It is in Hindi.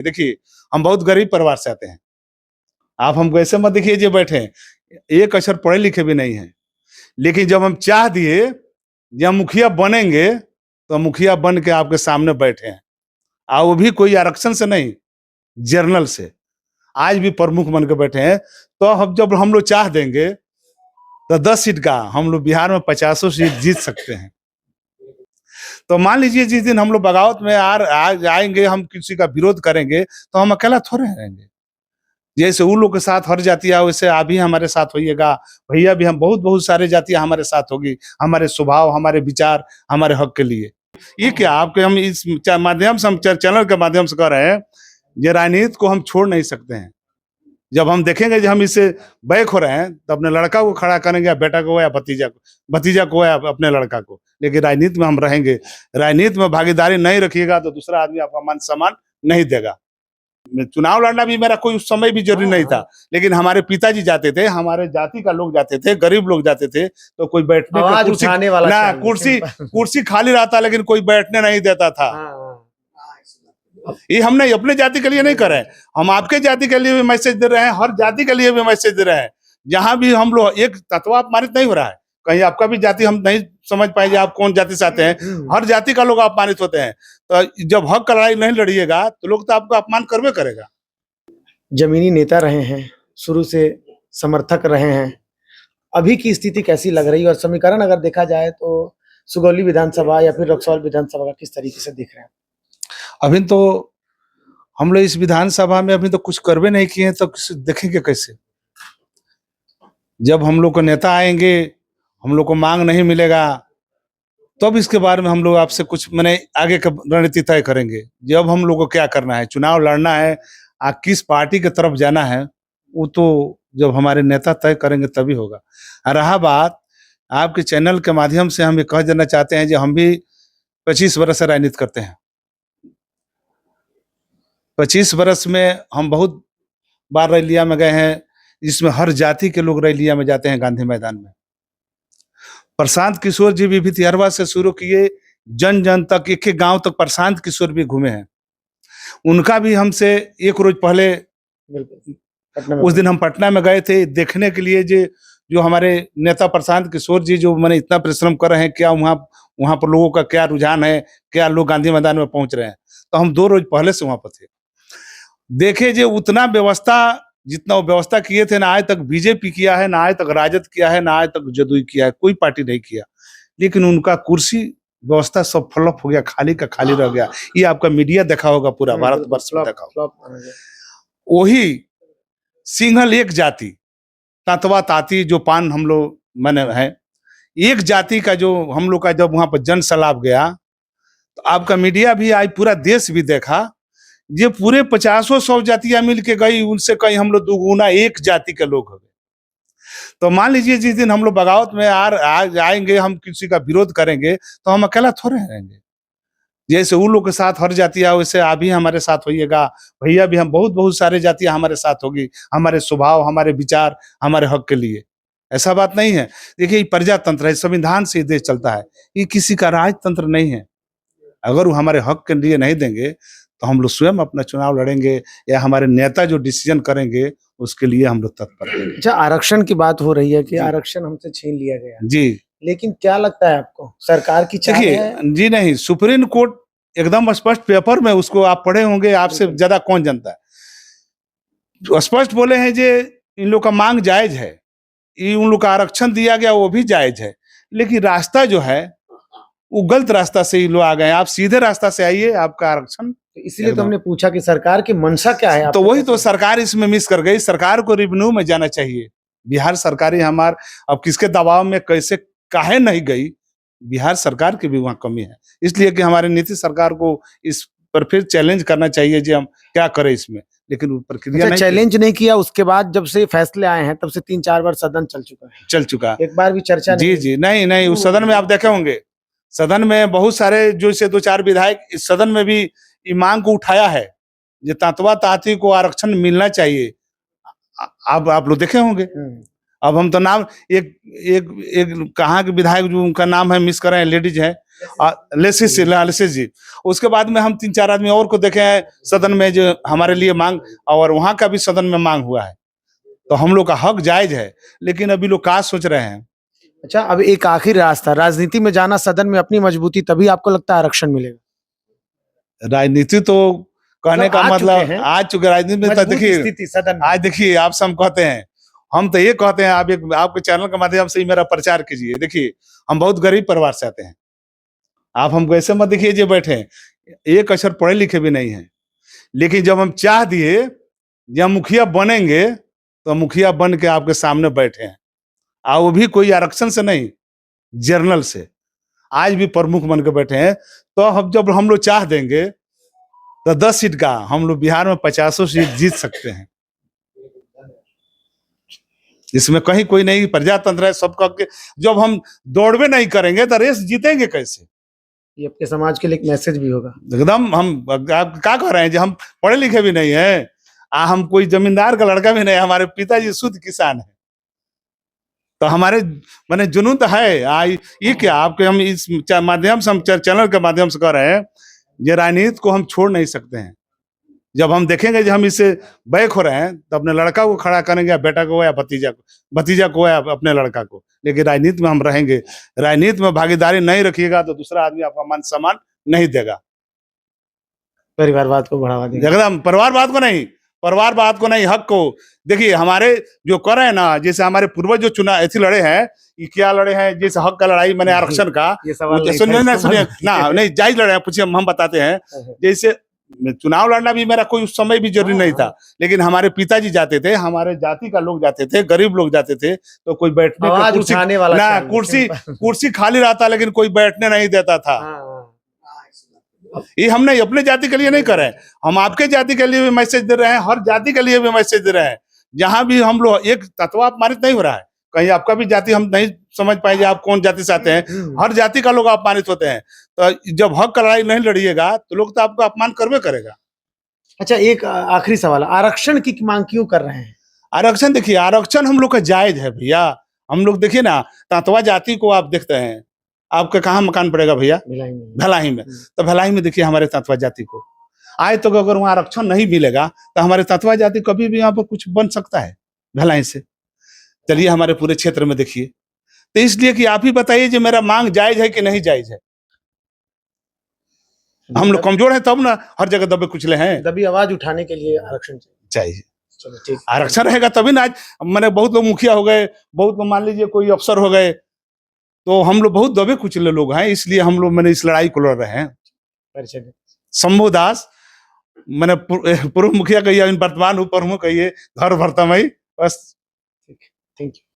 देखिए, हम बहुत गरीब परिवार से आते हैं। आप हमको ऐसे मत देखिए जो बैठे हैं, एक अक्षर पढ़े लिखे भी नहीं हैं। लेकिन जब हम चाह दिए, जब मुखिया बनेंगे, तो मुखिया बन के आपके सामने बैठे हैं। वो भी कोई आरक्षण से नहीं, जनरल से। आज भी प्रमुख बन के बैठे हैं। तो हम जब हम लोग चाह देंगे, तो 10 सीट का हम लोग बिहार में 50 सीट जीत सकते हैं। तो मान लीजिए जिस दिन हम लोग बगावत में आएंगे, हम किसी का विरोध करेंगे, तो हम अकेला थोड़े रहेंगे। जैसे उन लोग के साथ हर जातियां, वैसे आप भी हमारे साथ होइएगा, भैया भी, हम बहुत बहुत सारे जातियां हमारे साथ होगी, हमारे स्वभाव, हमारे विचार, हमारे हक के लिए। ये क्या आपके हम इस माध्यम से, हम चैनल के माध्यम से कर रहे हैं, ये राजनीति को हम छोड़ नहीं सकते हैं। जब हम देखेंगे कि हम इससे बैक हो रहे हैं, तो अपने लड़का को खड़ा करेंगे, या बेटा को, या भतीजा को, या अपने लड़का को। लेकिन राजनीति में हम रहेंगे। राजनीति में भागीदारी नहीं रखिएगा तो दूसरा आदमी आपका मान सम्मान नहीं देगा। चुनाव लड़ना भी मेरा कोई उस समय भी जरूरी नहीं था, लेकिन हमारे पिताजी जाते थे, हमारे जाति का लोग जाते थे, गरीब लोग जाते थे, तो कोई बैठने का कुर्सी खाली रहता, लेकिन कोई बैठने नहीं देता था। ये हमने अपने जाति के लिए नहीं कर रहे हैं, हम आपके जाति के लिए भी मैसेज दे रहे हैं, हर जाति के लिए भी मैसेज दे रहे हैं। जहां भी हम लोग एक तत्व अपमानित नहीं हो रहा है, कहीं आपका भी जाति हम नहीं समझ पाएंगे आप कौन जाति से आते हैं, हर जाति का लोग अपमानित होते हैं। तो जब हक का लड़ाई नहीं लड़िएगा, तो लोग तो आपको अपमान करवे करेगा। जमीनी नेता रहे हैं, शुरू से समर्थक रहे हैं, अभी की स्थिति कैसी लग रही है? और समीकरण अगर देखा जाए तो सुगौली विधानसभा या फिर रक्सौल विधानसभा का किस तरीके से देख रहे हैं? अभी तो हम लोग इस विधानसभा में अभी तो कुछ करवे नहीं किए हैं, तो देखेंगे कैसे? जब हम लोग को नेता आएंगे, हम लोग को मांग नहीं मिलेगा, तब इसके बारे में हम लोग आपसे कुछ मैंने आगे का रणनीति तय करेंगे। जब हम लोग को क्या करना है, चुनाव लड़ना है, किस पार्टी की तरफ जाना है, वो तो जब हमारे नेता तय करेंगे तभी होगा। रहा बात आपके चैनल के माध्यम से, हम ये कह देना चाहते हैं, जो हम भी 25 वर्ष से राजनीति करते हैं। 25 वर्ष में हम बहुत बार रैलिया में गए हैं, जिसमें हर जाति के लोग रैलिया में जाते हैं, गांधी मैदान में। प्रशांत किशोर जी भी तिहरवा से शुरू किए, जन जन तक, एक एक गांव तक प्रशांत किशोर भी घूमे हैं। उनका भी हमसे एक रोज पहले, उस दिन हम पटना में गए थे देखने के लिए, जो हमारे नेता प्रशांत किशोर जी जो मैंने इतना परिश्रम कर रहे हैं, क्या वहां पर लोगों का क्या रुझान है, क्या लोग गांधी मैदान में पहुंच रहे हैं। तो हम 2 रोज पहले से वहां पर थे, देखे जो उतना व्यवस्था, जितना वो व्यवस्था किए थे, ना आज तक बीजेपी किया है, ना आज तक राजद किया है, ना आज तक जदयू किया है, कोई पार्टी नहीं किया। लेकिन उनका कुर्सी व्यवस्था सब फ्लॉप हो गया, खाली का खाली रह गया। ये आपका मीडिया देखा होगा, पूरा भारतवर्ष में देखा होगा। वही सिंगल एक जाति, तांतवा ताती, जो पान हम लोग मैंने है, एक जाति का जो हम लोग का जब वहां पर जन सैलाब गया, तो आपका मीडिया भी आज पूरा देश भी देखा, ये पूरे 50-100 जातियां मिल के गई, उनसे कहीं हम लोग दुगुना एक जाति के लोग हो गए। तो मान लीजिए जिस दिन हम लोग बगावत में आएंगे, हम किसी का विरोध करेंगे, तो हम अकेला थोड़े रहेंगे। जैसे उन लोग के साथ हर जातियां, वैसे आप भी हमारे साथ होइएगा, भैया भी, हम बहुत बहुत सारे जातियां हमारे साथ होगी, हमारे स्वभाव, हमारे विचार, हमारे हक के लिए। ऐसा बात नहीं है। देखिए, ये प्रजातंत्र है, संविधान से देश चलता है, ये किसी का राजतंत्र नहीं है। अगर वो हमारे हक के लिए नहीं देंगे, तो हम लोग स्वयं अपना चुनाव लड़ेंगे, या हमारे नेता जो डिसीजन करेंगे उसके लिए हम लोग तत्पर हैं। अच्छा, आरक्षण की बात हो रही है कि आरक्षण हमसे छीन लिया गया जी, लेकिन क्या लगता है आपको, सरकार की चाल है? जी नहीं, सुप्रीम कोर्ट एकदम स्पष्ट पेपर में, उसको आप पढ़े होंगे, आपसे ज्यादा कौन जानता है। स्पष्ट बोले हैं जे इन लोग का मांग जायज है, उन लोग का आरक्षण दिया गया वो भी जायज है, लेकिन रास्ता जो है वो गलत रास्ता से लोग आ गए। आप सीधे रास्ता से आइए, आपका आरक्षण। इसलिए तो हमने पूछा कि सरकार की मंशा क्या है। तो वही तो सरकार इसमें मिस कर गई। सरकार को रिवेन्यू में जाना चाहिए। बिहार सरकारी हमार अब किसके दबाव में कैसे काहे नहीं गई, बिहार सरकार की भी वहाँ कमी है। इसलिए कि हमारे नीतीश सरकार को इस पर फिर चैलेंज करना चाहिए जी हम क्या करें इसमें, लेकिन प्रक्रिया नहीं, चैलेंज नहीं किया। उसके बाद जब से फैसले आए हैं, तब से 3-4 बार सदन चल चुका है, एक बार भी चर्चा नहीं। जी नहीं, उस सदन में आप देखे होंगे, सदन में बहुत सारे जो से 2-4 विधायक इस सदन में भी ये मांग को उठाया है, जो तांतवा ताती को आरक्षण मिलना चाहिए। आप लोग देखे होंगे, अब हम तो नाम एक एक एक कहाँ के विधायक जो उनका नाम है मिस कर रहे हैं, लेडीज है लेसिस जी। उसके बाद में हम 3-4 आदमी और को देखे हैं सदन में जो हमारे लिए मांग, और वहां का भी सदन में मांग हुआ है। तो हम लोग का हक जायज है, लेकिन अभी लोग क्या सोच रहे हैं। अच्छा, अब एक आखिरी रास्ता, राजनीति में जाना, सदन में अपनी मजबूती, तभी आपको लगता है आरक्षण मिलेगा? राजनीति तो कहने का मतलब आज चुके राजनीति में तो मजबूत देखिए स्थिति सदन में। आज देखिए आप सब कहते हैं, हम तो ये कहते हैं, आप एक आपके चैनल के माध्यम से ही मेरा प्रचार कीजिए। देखिए हम बहुत गरीब परिवार से आते हैं, आप हमको ऐसे मत देखिए जो बैठे हैं, एक अक्षर पढ़े लिखे भी नहीं है, लेकिन जब हम चाह दिए जब मुखिया बनेंगे तो मुखिया बन के आपके सामने बैठे हैं, और वो भी कोई आरक्षण से नहीं, जर्नल से आज भी प्रमुख बन के बैठे हैं। तो हम जब हम लोग चाह देंगे तो 10 सीट का हम लोग बिहार में 50 सीट जीत सकते हैं। इसमें कहीं कोई नहीं, प्रजातंत्र है सबका। जब हम दौड़वे नहीं करेंगे तो रेस जीतेंगे कैसे? ये आपके समाज के लिए एक मैसेज भी होगा। एकदम। हम आप क्या कह रहे हैं, जो हम पढ़े लिखे भी नहीं है, हम कोई जमींदार का लड़का भी नहीं, हमारे पिताजी शुद्ध किसान है। तो हमारे माने जुनून तो है। ये क्या आपके हम इस माध्यम से, हम चैनल के माध्यम से कह रहे हैं, ये राजनीति को हम छोड़ नहीं सकते हैं। जब हम देखेंगे जो हम इससे बैक हो रहे हैं तो अपने लड़का को खड़ा करेंगे, या बेटा को या भतीजा को या अपने लड़का को, लेकिन राजनीति में हम रहेंगे। राजनीति में भागीदारी नहीं रखिएगा तो दूसरा आदमी आपका मान सम्मान नहीं देगा। परिवारवाद को बढ़ावा देंगे। एकदम परिवारवाद को नहीं, हक को। देखिए हमारे जो कर रहे हैं ना, जैसे हमारे पूर्वज जो चुनाव ऐसे लड़े हैं, ये क्या लड़े हैं, जैसे हक का लड़ाई, मैंने आरक्षण का, ये सवाल सुनिए ना, नहीं जायज लड़े हैं, पूछिए हम बताते हैं। जैसे चुनाव लड़ना भी मेरा कोई उस समय भी जरूरी नहीं था, लेकिन हमारे पिताजी जाते थे, हमारे जाति का लोग जाते थे, गरीब लोग जाते थे, तो कोई बैठने का कुर्सी खाली रहता, लेकिन कोई बैठने नहीं देता था। ये हमने अपने जाति के लिए नहीं कर रहे हैं, हम आपके जाति के लिए भी मैसेज दे रहे हैं, हर जाति के लिए भी मैसेज दे रहे हैं। जहां भी हम लोग एक तत्व अपमानित नहीं हो रहा है, कहीं आपका भी जाति हम नहीं समझ पाएंगे आप कौन जाति से आते हैं, हर जाति का लोग अपमानित होते हैं। तो जब हक का लड़ाई नहीं लड़िएगा तो लोग तो आपका अपमान करवे करेगा। अच्छा, एक आखिरी सवाल, आरक्षण की मांग क्यों कर रहे हैं? आरक्षण देखिए, आरक्षण हम लोग का जायज है भैया। हम लोग देखिए ना, तंतवा जाति को आप देखते हैं, आपका कहाँ मकान पड़ेगा भैया? भलाई में। तो भलाई में देखिए हमारे तंतवा जाति को आए, तो अगर वहाँ आरक्षण नहीं मिलेगा तो हमारे तंतवा जाति कभी भी यहाँ पर कुछ बन सकता है भलाई से। चलिए हमारे पूरे क्षेत्र में देखिए, तो इसलिए कि आप ही बताइए जो मेरा मांग जायज है कि नहीं जायज है। हम लोग कमजोर हैं तब ना हर जगह दबे कुचले हैं। दबी आवाज उठाने के लिए आरक्षण चाहिए। चलो ठीक, आरक्षण रहेगा तभी ना। आज मैंने बहुत लोग मुखिया हो गए, बहुत लोग मान लीजिए कोई अफसर हो गए, तो हम लोग बहुत दबे कुचले लोग हैं, इसलिए हम लोग मैंने इस लड़ाई को लड़ रहे हैं। शंभू दास मैंने पूर्व मुखिया कहिए, वर्तमान प्रमुख कहिए, घर भरता मई बस। Thank you.